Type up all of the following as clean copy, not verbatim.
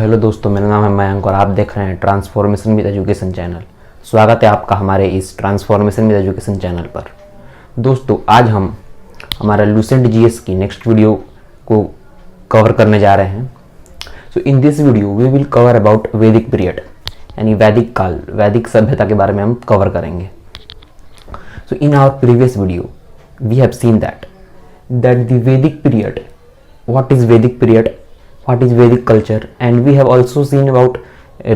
Hello दोस्तों, मेरा नाम है मयंक और आप देख रहे हैं ट्रांसफॉर्मेशन विद एजुकेशन चैनल। स्वागत है आपका हमारे इस ट्रांसफॉर्मेशन विद एजुकेशन चैनल पर। दोस्तों, आज हम हमारा लूसेंट जीएस की नेक्स्ट वीडियो को कवर करने जा रहे हैं। So in this video we will cover about Vedic period, यानी वैदिक काल, वैदिक सभ्यता के बारे में हम कवर करेंगे। So in our previous video we have seen that the Vedic period, what is Vedic period, what is Vedic culture, and we have also seen about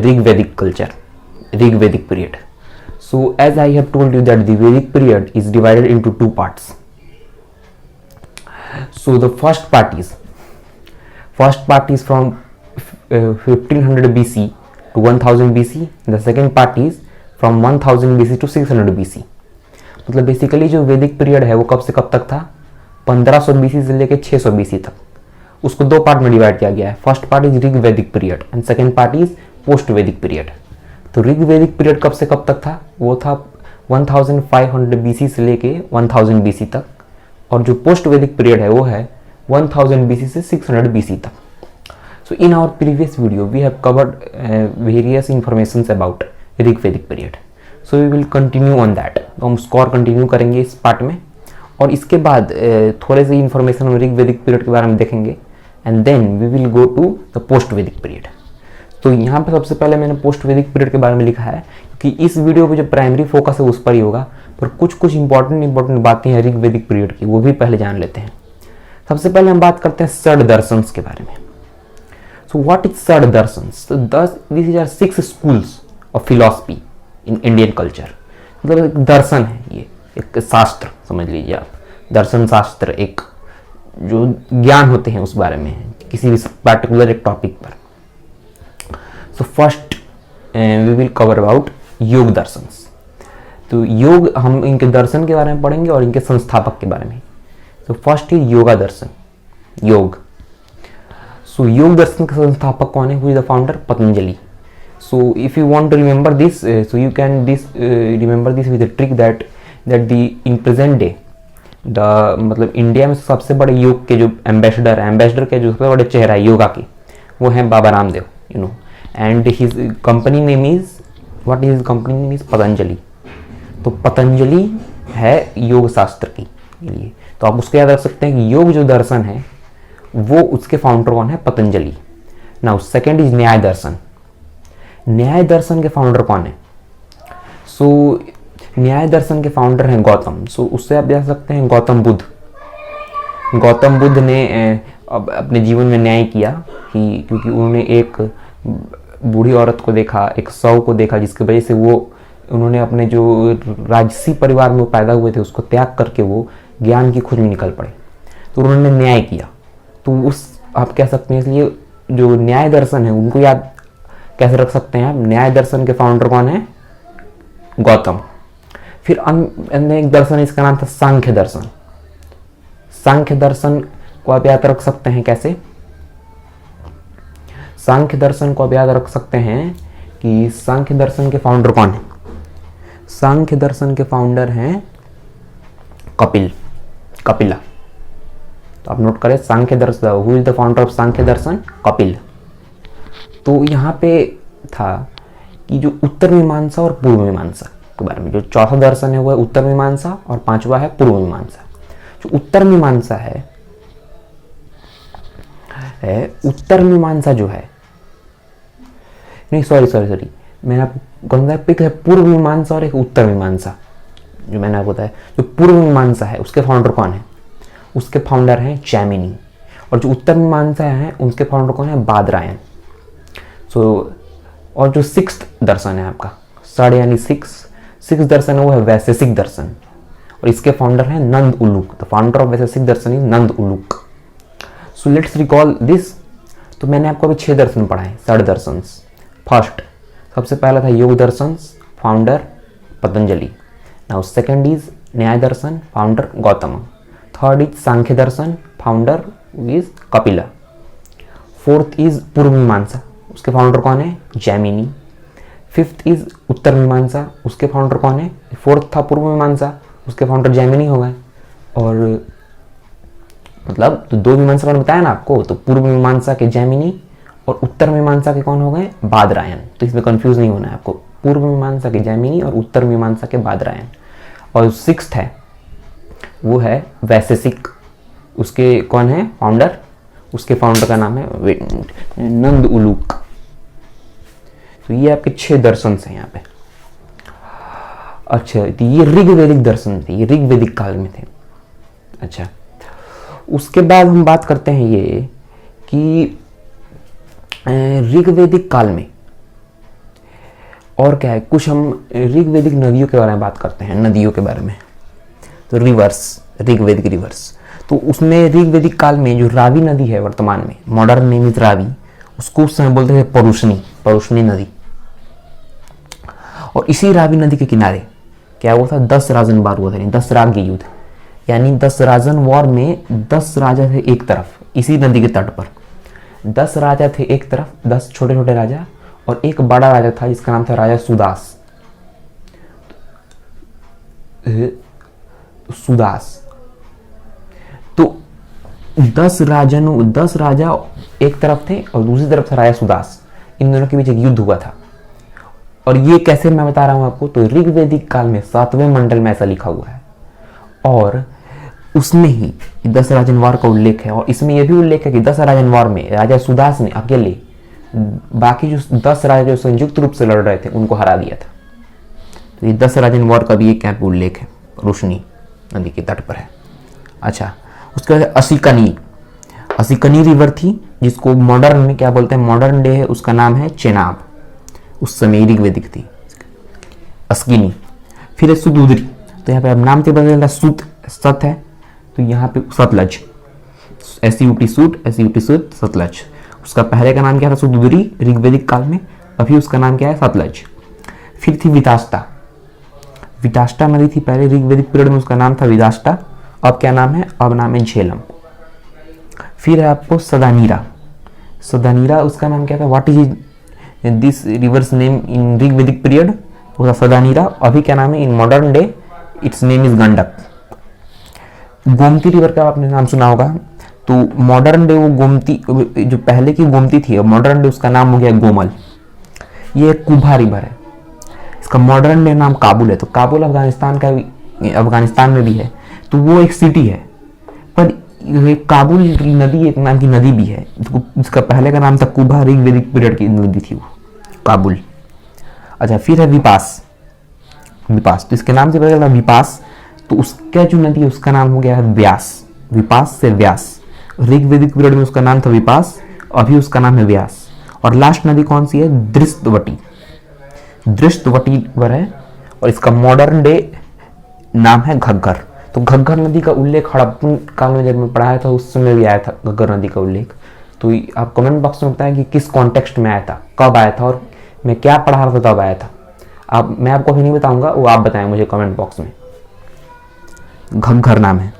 Rig Vedic culture, Rig Vedic period. So as I have told you that the Vedic period is divided into two parts. So the first part is from 1500 BC to 1000 BC. The second part is from 1000 BC to 600 BC. मतलब basically जो वैदिक period है वो कब से कब तक था? 1500 BC से लेकर 600 BC तक। उसको दो पार्ट में डिवाइड किया गया है। First part is Rig Vedic period and second part is post Vedic period. तो ऋग वैदिक पीरियड कब से कब तक था? वो था 1500 BC से लेके 1000 BC तक, और जो पोस्ट वैदिक पीरियड है वो है 1000 BC से 600 BC तक। So in our previous video we have covered various information about Rig Vedic period. So we will continue on that. तो हम स्कोर कंटिन्यू करेंगे इस पार्ट में, और इसके बाद थोड़े से इंफॉर्मेशन हम ऋग वैदिक पीरियड के बारे में देखेंगे, and then we will go to the post Vedic period. तो यहाँ पे सबसे पहले मैंने पोस्ट वैदिक पीरियड के बारे में लिखा है, क्योंकि इस वीडियो पे जो प्राइमरी फोकस है उस पर ही होगा, पर कुछ इंपॉर्टेंट बातें हैं ऋग वैदिक पीरियड की, वो भी पहले जान लेते हैं। सबसे पहले हम बात करते हैं षड दर्शंस के बारे में। So what is shad darshans? This are 6 schools of philosophy in Indian culture. मतलब एक दर्शन है, ये एक शास्त्र समझ लीजिए आप। दर्शन शास्त्र एक जो ज्ञान होते हैं उस बारे में है, किसी भी पार्टिकुलर एक टॉपिक पर। So first we will cover about yoga darshans. तो योग, हम इनके दर्शन के बारे में पढ़ेंगे और इनके संस्थापक के बारे में। तो फर्स्ट इज योगा दर्शन, योग। सो योग दर्शन के संस्थापक कौन है? Who is the founder? Patanjali. So if you want to remember this, so you can remember this with the trick that the in present day मतलब इंडिया में सबसे बड़े योग के जो एम्बेसडर के जो सबसे बड़े चेहरा है योगा के, वो हैं Baba Ramdev, you know. And his company name is, what is company name is? Patanjali. तो पतंजलि है योग शास्त्र के लिए। तो आप उसको याद रख सकते हैं कि योग जो दर्शन है वो उसके फाउंडर कौन है? Patanjali. Now second is Nyaya दर्शन। न्याय दर्शन के फाउंडर कौन है? सो न्याय दर्शन के फाउंडर हैं गौतम। सो उससे आप देख सकते हैं गौतम बुद्ध। गौतम बुद्ध ने अपने जीवन में न्याय किया, कि क्योंकि उन्होंने एक बूढ़ी औरत को देखा, एक शव को देखा, जिसकी वजह से वो उन्होंने अपने जो राजसी परिवार में वो पैदा हुए थे उसको त्याग करके वो ज्ञान की खोज में निकल पड़े। तो उन्होंने न्याय किया। तो उस आप कह सकते हैं, इसलिए जो न्याय दर्शन है उनको याद कैसे रख सकते हैं आप? न्याय दर्शन के फाउंडर कौन है? गौतम। फिर अन्य एक दर्शन, इसका नाम था सांख्य दर्शन। सांख्य दर्शन को आप याद रख सकते हैं कैसे? सांख्य दर्शन को आप याद रख सकते हैं कि सांख्य दर्शन के फाउंडर कौन है? सांख्य दर्शन के फाउंडर हैं कपिला। तो आप नोट करें, सांख्य दर्शन, who is the founder of Samkhya darshan? Kapil. तो यहाँ पे था कि जो उत्तर मीमांसा और पूर्व मीमांसा के बारे में, जो चौथा दर्शन है वो है उत्तर मीमांसा और पांचवा है पूर्व मीमांसा। जो उत्तर मीमांसा है उत्तर मीमांसा जो है, नहीं सॉरी मैंने आपको कहूँगा पिक है पूर्व मीमांसा और एक उत्तर मीमांसा। जो मैंने आपको बताया, जो पूर्व मीमांसा है उसके फाउंडर कौन है? उसके फाउंडर हैं जैमिनी। और जो उत्तर मीमांसा है उसके फाउंडर कौन है? बादरायण। सो और जो 6th दर्शन है आपका, षड यानी 6 दर्शन है वो है वैशेषिक दर्शन, और इसके फाउंडर हैं Nand Uluk. The founder of Vaisheshika darshan is Nand Uluk. So let's recall this. तो मैंने आपको अभी 6 दर्शन पढ़ाए, षड दर्शन। फर्स्ट, सबसे पहला था योग दर्शन, founder Patanjali. Now second is Nyaya darshan, founder Gautam. Third is Samkhya darshan, founder is Kapila. Fourth is Purva Mimamsa, उसके फाउंडर कौन है? जैमिनी। फिफ्थ इज उत्तर मीमांसा, उसके फाउंडर कौन है? फोर्थ था पूर्व मीमांसा, उसके फाउंडर जैमिनी हो गए। और मतलब तो 2 मीमांसा मैंने बताया ना आपको, तो पूर्व मीमांसा के जैमिनी और उत्तर मीमांसा के कौन हो गए? बादरायन। तो इसमें कंफ्यूज नहीं होना है आपको, पूर्व मीमांसा के जैमिनी और उत्तर मीमांसा के बादरायन। और 6th है वो है वैशेषिक, उसके कौन है फाउंडर? उसके फाउंडर का नाम है नंद उलूक। तो ये आपके 6 दर्शन हैं यहाँ पे। अच्छा, तो ये ऋग्वेदिक दर्शन थे, ये ऋग्वेदिक काल में थे। अच्छा, उसके बाद हम बात करते हैं ये कि ऋग्वेदिक काल में और क्या है, कुछ हम ऋग्वेदिक नदियों के बारे में बात करते हैं, नदियों के बारे में। तो रिवर्स, ऋग्वेदिक रिवर्स, तो उसमें ऋग्वेदिक काल में जो रावी नदी है वर्तमान में, मॉडर्न नेम इज रावी, उसको उस समय बोलते थे परुष्णी नदी। और इसी रावी नदी के किनारे क्या हुआ था? 10 राजन वार हुआ था, 10 राज्य युद्ध, यानी 10 राजन वॉर में 10 राजा थे एक तरफ, इसी नदी के तट पर 10 राजा थे एक तरफ, 10 छोटे छोटे राजा, और एक बड़ा राजा था जिसका नाम था राजा सुदास। तो 10 राजा एक तरफ थे और दूसरी तरफ था राजा सुदास। इन दोनों के बीच एक युद्ध हुआ था। और ये कैसे मैं बता रहा हूं आपको, तो ऋग्वेदिक काल में 7वें मंडल में ऐसा लिखा हुआ है, और उसमें ही 10 राजन वार का उल्लेख है। और इसमें यह भी उल्लेख है कि 10 राजन वार में राजा सुदास ने अकेले बाकी जो 10 राजा जो संयुक्त रूप से लड़ रहे थे उनको हरा दिया था। तो ये 10 राजन वार का भी एक यहाँ पे उल्लेख है, रोशनी नदी के तट पर है। अच्छा, उसके बाद असिकनी रिवर थी, जिसको मॉडर्न में क्या बोलते हैं, मॉडर्न डे है उसका नाम है चेनाब, उस समय ऋग्वेदिक थी अस्किनी। फिर है सुदूदरी, तो यहाँ पे अब नाम से बदल सत है, तो यहाँ पे सतलज, SUT सतलज। उसका पहले का नाम क्या था? सुदूदरी, ऋग्वेदिक काल में। अभी उसका नाम क्या है? सतलज। फिर थी विताष्टा नदी थी पहले ऋग्वेदिक पीरियड में, उसका नाम था विदाष्टा। अब क्या नाम है? अब नाम है झेलम। फिर है आपको सदानीरा, उसका नाम क्या था? What is this reverse name in Rigvedic period? वो था सदानीरा। अभी क्या नाम है? In modern day it's name is Gandak. Gomti river का आपने नाम सुना होगा, तो मॉडर्न डे वो गोमती, जो पहले की गोमती थी, मॉडर्न डे उसका नाम हो गया गोमल। ये कुभा रिवर है, इसका मॉडर्न डे नाम काबुल है। तो काबुल अफगानिस्तान में भी है, तो वो एक सिटी है, पर काबुल नदी एक नाम की नदी भी है, जिसका पहले का नाम था कुभा, ऋग्वेदिक पीरियड की नदी थी वो काबुल। अच्छा, फिर है विपास, तो इसके नाम से पता चला विपास, तो उसका जो नदी है उसका नाम हो गया है व्यास, विपास से व्यास। ऋग्वेदिक पीरियड में उसका नाम था विपास, अभी उसका नाम है व्यास। और लास्ट नदी कौन सी है? दृष्टवटी रिवर है, और इसका मॉडर्न डे नाम है घग्गर। तो घग्गर नदी का उल्लेख हड़प्पन काल में जब मैं पढ़ाया था उस समय भी आया था घग्गर नदी का उल्लेख। तो आप कमेंट बॉक्स में बताएं कि किस कॉन्टेक्स्ट में आया था, कब आया था, और मैं क्या पढ़ा रहा था तब आया था। मैं आपको अभी नहीं बताऊंगा, वो आप बताएं मुझे कमेंट बॉक्स में। घग्गर नाम है,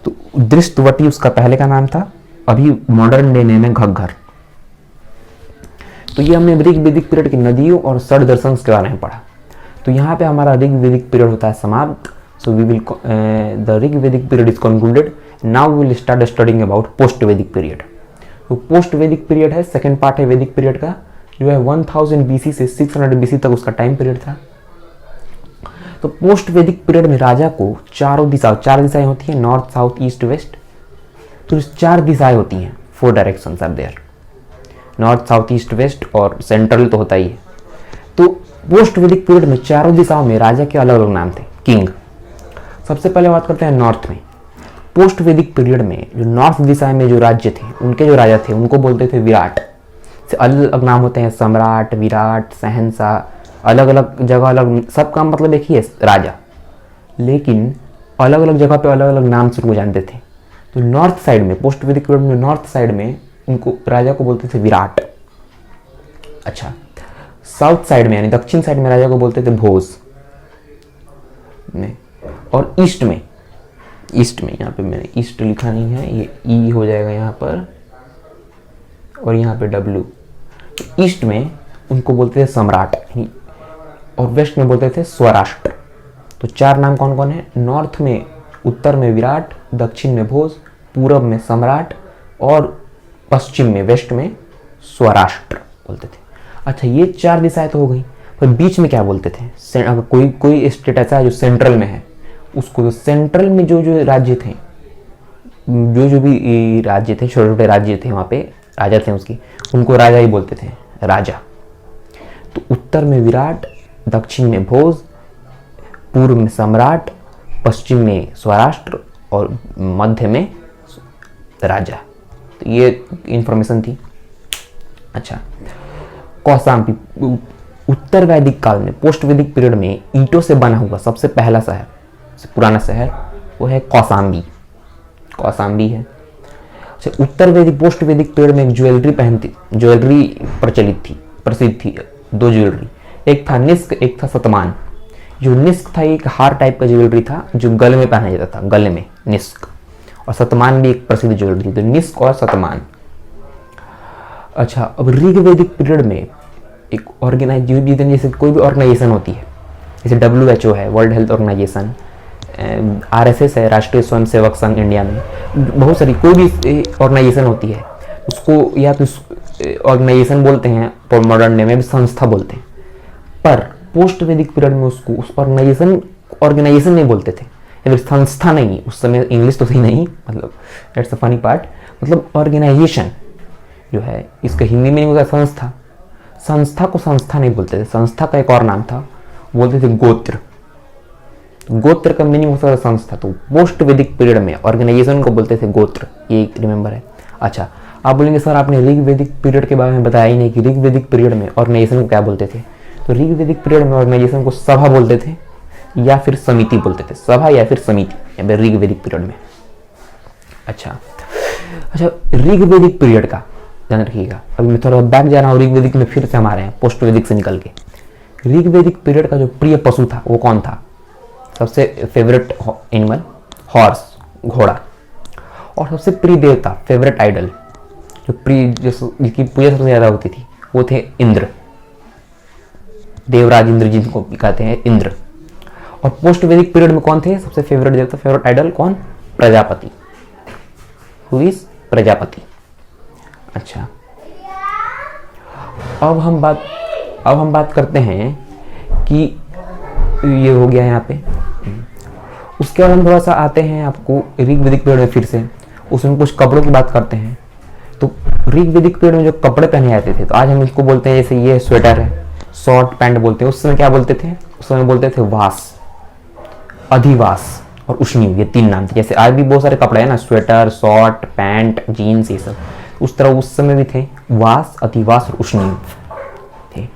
तो दृष्टवटी उसका पहले का नाम था, अभी मॉडर्न डे नेम है घग्गर। तो ये हमने ऋग्वेदिक पीरियड की नदियों और षड दर्शन के बारे में पढ़ा। तो यहाँ पे हमारा ऋग्वेदिक पीरियड होता है समाप्त। So we will the Rigvedic period is concluded. Now we will start studying about post Vedic period. तो पोस्ट वैदिक पीरियड है, सेकंड पार्ट है वैदिक पीरियड का, जो है 1000 BC से 600 BC तक उसका टाइम पीरियड था। तो पोस्ट वैदिक पीरियड में राजा को चार दिशाएं होती हैं, नॉर्थ, साउथ, ईस्ट, वेस्ट। तो 4 दिशाएं होती हैं, 4 directions are there, north, south, east, west, और सेंट्रल तो होता ही है। तो पोस्ट वैदिक पीरियड में चारों दिशाओं में राजा के अलग अलग नाम थे, किंग। सबसे पहले बात करते हैं नॉर्थ में। पोस्ट वैदिक पीरियड में जो नॉर्थ दिशा में जो राज्य थे, उनके जो राजा थे उनको बोलते थे विराट। से अलग अलग नाम होते हैं, सम्राट, विराट, शहंशाह, अलग अलग जगह अलग, सबका मतलब एक ही है राजा, लेकिन अलग अलग जगह पे अलग अलग नाम से उनको जानते थे। तो नॉर्थ साइड में, पोस्ट वैदिक पीरियड में नॉर्थ साइड में उनको राजा को बोलते थे विराट। अच्छा, साउथ साइड में यानी दक्षिण साइड में राजा को बोलते थे भोज में। और ईस्ट में यहाँ पे मैंने ईस्ट लिखा नहीं है, ये ई हो जाएगा यहाँ पर, और यहाँ पे डब्ल्यू। ईस्ट में उनको बोलते थे सम्राट, और वेस्ट में बोलते थे स्वराष्ट्र। तो 4 नाम कौन कौन है? नॉर्थ में, उत्तर में विराट, दक्षिण में भोज, पूरब में सम्राट, और पश्चिम में, वेस्ट में स्वराष्ट्र बोलते थे। अच्छा, ये 4 दिशाएं तो हो गई, पर बीच में क्या बोलते थे? अगर कोई स्टेट ऐसा है जो सेंट्रल में है, उसको सेंट्रल में जो जो राज्य थे, जो भी राज्य थे, छोटे छोटे राज्य थे, वहाँ पे राजा थे उसके, उनको राजा ही बोलते थे, राजा। तो उत्तर में विराट, दक्षिण में भोज, पूर्व में सम्राट, पश्चिम में स्वराष्ट्र और मध्य में राजा। तो ये इंफॉर्मेशन थी। अच्छा, कौशाम्बी उत्तर वैदिक काल में, पोस्ट वैदिक पीरियड में ईंटों से बना हुआ सबसे पहला शहर, सबसे पुराना शहर वो है कौशाम्बी। कौशाम्बी है। अच्छा, उत्तर वैदिक पोस्ट वैदिक पीरियड में एक ज्वेलरी प्रसिद्ध थी। 2 ज्वेलरी, एक था निस्क, एक था सतमान। जो निस्क था एक हार टाइप का ज्वेलरी था जो गले में पहना जाता था, गले में निस्क। और सतमान भी एक प्रसिद्ध ज्वेलरी थी, तो निस्क और सतमान। अच्छा, अब ऋग वैदिक पीरियड में एक ऑर्गेनाइजेशन, जैसे कोई भी ऑर्गेनाइजेशन होती है, जैसे WHO है, वर्ल्ड हेल्थ ऑर्गेनाइजेशन, RSS है, राष्ट्रीय स्वयंसेवक संघ इंडिया में, बहुत सारी कोई भी ऑर्गेनाइजेशन होती है, उसको या तो ऑर्गेनाइजेशन बोलते हैं, और मॉडर्न डे में भी संस्था बोलते हैं। पर पोस्ट वैदिक पीरियड में उसको उस ऑर्गेनाइजेशन नहीं बोलते थे, या फिर संस्था नहीं। उस समय इंग्लिश तो सही नहीं, मतलब दैट्स द फनी पार्ट, मतलब ऑर्गेनाइजेशन जो है, इसका हिंदी में नहीं होता संस्था। संस्था को संस्था नहीं बोलते थे, संस्था का एक और नाम था, बोलते थे गोत्र। गोत्र का मीनिंग होता था संस्था। तो पोस्ट वैदिक पीरियड में ऑर्गेनाइजेशन को बोलते थे गोत्र, ये रिमेंबर है। अच्छा, आप बोलेंगे सर आपने ऋग वैदिक पीरियड के बारे में बताया ही नहीं कि ऋग वैदिक पीरियड में ऑर्गेनाइजेशन को क्या बोलते थे। तो ऋग वैदिक पीरियड में ऑर्गेनाइजेशन को सभा बोलते थे या फिर समिति बोलते थे, सभा या फिर समिति, या फिर ऋग वैदिक पीरियड में। अच्छा, ऋग वैदिक पीरियड का ध्यान रखिएगा। अभी मैं थोड़ा बैक जा रहा हूँ, ऋग वैदिक में फिर से हम आ रहे हैं पोस्ट वैदिक से निकल के। ऋग वैदिक पीरियड का जो प्रिय पशु था वो कौन था? सबसे फेवरेट एनिमल हॉर्स, घोड़ा। और सबसे प्रिय देवता, फेवरेट आइडल, जिसकी पूजा सबसे ज्यादा होती थी, वो थे इंद्र, देवराज इंद्र, जिनको कहते हैं इंद्र। और पोस्ट वैदिक पीरियड में कौन थे सबसे फेवरेट देवता, फेवरेट आइडल कौन? प्रजापति। Who is Prajapati. अच्छा, अब हम बात करते हैं कि ये हो गया यहाँ पे। उसके बाद हम थोड़ा सा आते हैं आपको ऋग वैदिक पीरियड में, फिर से उसमें कुछ कपड़ों की बात करते हैं। तो ऋग वैदिक पीरियड में जो कपड़े पहने जाते थे, तो आज हम इसको बोलते हैं, जैसे ये स्वेटर है, शॉर्ट पैंट बोलते हैं। उस समय क्या बोलते थे? उस समय बोलते थे वास, अधिवास और उष्णीव, ये 3 नाम थे। जैसे आज भी बहुत सारे कपड़े हैं ना, स्वेटर, शॉर्ट पैंट, जीन्स, ये सब, उस तरह उस समय भी थे, वास, अधिवास और उष्णीव थे।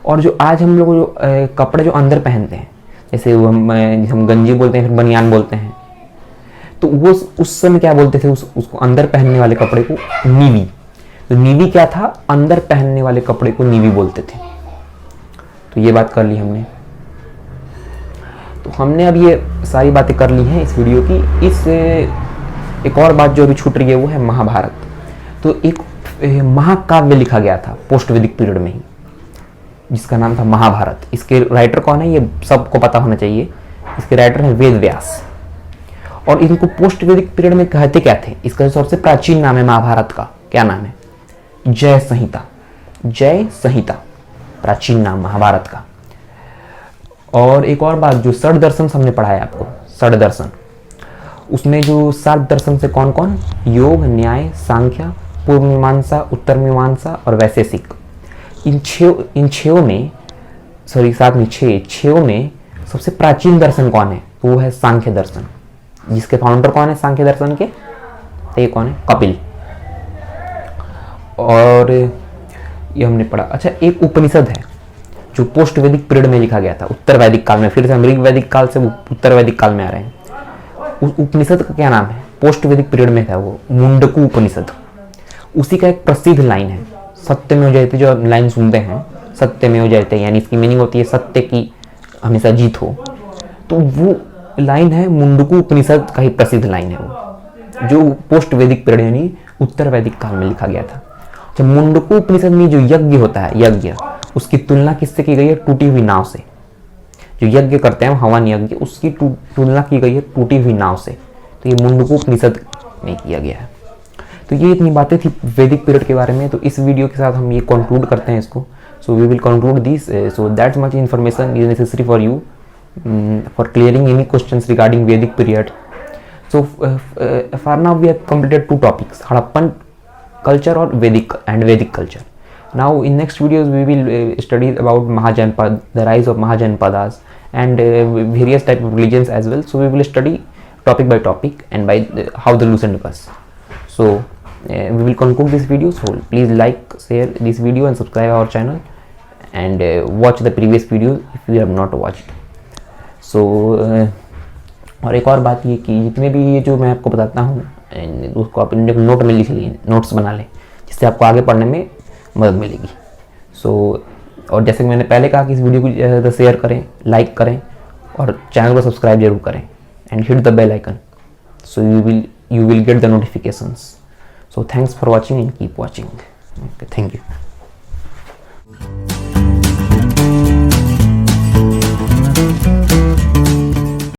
और जो आज हम लोग जो कपड़े जो अंदर पहनते हैं, जैसे हम गंजी बोलते हैं, फिर बनियान बोलते हैं, तो वो उस समय क्या बोलते थे? उसको अंदर पहनने वाले कपड़े को नीवी। तो नीवी क्या था? अंदर पहनने वाले कपड़े को नीवी बोलते थे। तो ये बात कर ली हमने। तो हमने अब ये सारी बातें कर ली हैं इस वीडियो की। एक और बात जो अभी छूट रही है वो है महाभारत। तो एक महाकाव्य लिखा गया था पोस्ट वैदिक पीरियड में ही, जिसका नाम था महाभारत। इसके राइटर कौन है ये सबको पता होना चाहिए। इसके राइटर हैं वेद व्यास। और इनको पोस्ट वैदिक पीरियड में कहते क्या थे? इसका जो सबसे प्राचीन नाम है महाभारत का, क्या नाम है? जय संहिता। जय संहिता प्राचीन नाम महाभारत का। और एक और बात, जो षड दर्शन हमने पढ़ा है आपको, षड दर्शन, उसमें जो 7 दर्शन से कौन कौन? योग, न्याय, सांख्य, पूर्व मीमांसा, उत्तर मीमांसा और वैशेषिक। इन छयों में, सॉरी 7 में 6 में सबसे प्राचीन दर्शन कौन है? वो है सांख्य दर्शन। जिसके फाउंडर कौन है सांख्य दर्शन के? ये कौन है? कपिल। और ये हमने पढ़ा। अच्छा, एक उपनिषद है जो पोस्ट वैदिक पीरियड में लिखा गया था, उत्तर वैदिक काल में। फिर से हम ऋग वैदिक काल से उत्तर वैदिक काल में आ रहे हैं। उस उपनिषद का क्या नाम है? पोस्ट वैदिक पीरियड में था वो, मुंडकू उपनिषद। उसी का एक प्रसिद्ध लाइन है, सत्यमेव जयते। जो लाइन सुनते हैं, सत्यमेव जयते, यानी इसकी मीनिंग होती है सत्य की हमेशा जीत हो। तो वो लाइन है, मुंडकू उपनिषद का ही प्रसिद्ध लाइन है वो, जो पोस्ट वैदिक पीरियड यानी उत्तर वैदिक काल में लिखा गया था। जब मुंडकू उपनिषद में जो यज्ञ होता है, यज्ञ, उसकी तुलना किससे की गई है? टूटी हुई नाव से। जो यज्ञ करते हैं हवन यज्ञ, उसकी तुलना की गई है टूटी हुई नाव से। तो ये मुंडकू उपनिषद में किया गया है। तो ये इतनी बातें थी वैदिक पीरियड के बारे में। तो इस वीडियो के साथ हम ये कंक्लूड करते हैं इसको। So we will conclude this. So that's much information is necessary for you for clearing any questions regarding Vedic period. So far now we have completed 2 topics, Harappan culture or Vedic culture. Now in next videos we will study about Mahajanpad, the rise of Mahajanpadas and various type of religions as well. So we will study topic by topic and by how the loosened was. So we will conclude this video. So please like, share this video and subscribe our channel and watch the previous videos if you have not watched. So और एक और बात ये कि जितने भी ये जो मैं आपको बताता हूँ उसको आप नोट में लिख लीजिए, नोट्स बना लें, जिससे आपको आगे पढ़ने में मदद मिलेगी। सो और जैसे कि मैंने पहले कहा कि इस वीडियो को ज़्यादा शेयर करें, लाइक करें और चैनल को सब्सक्राइब जरूर करें and hit the bell icon so you will get the notifications. So thanks for watching and keep watching. Thank you.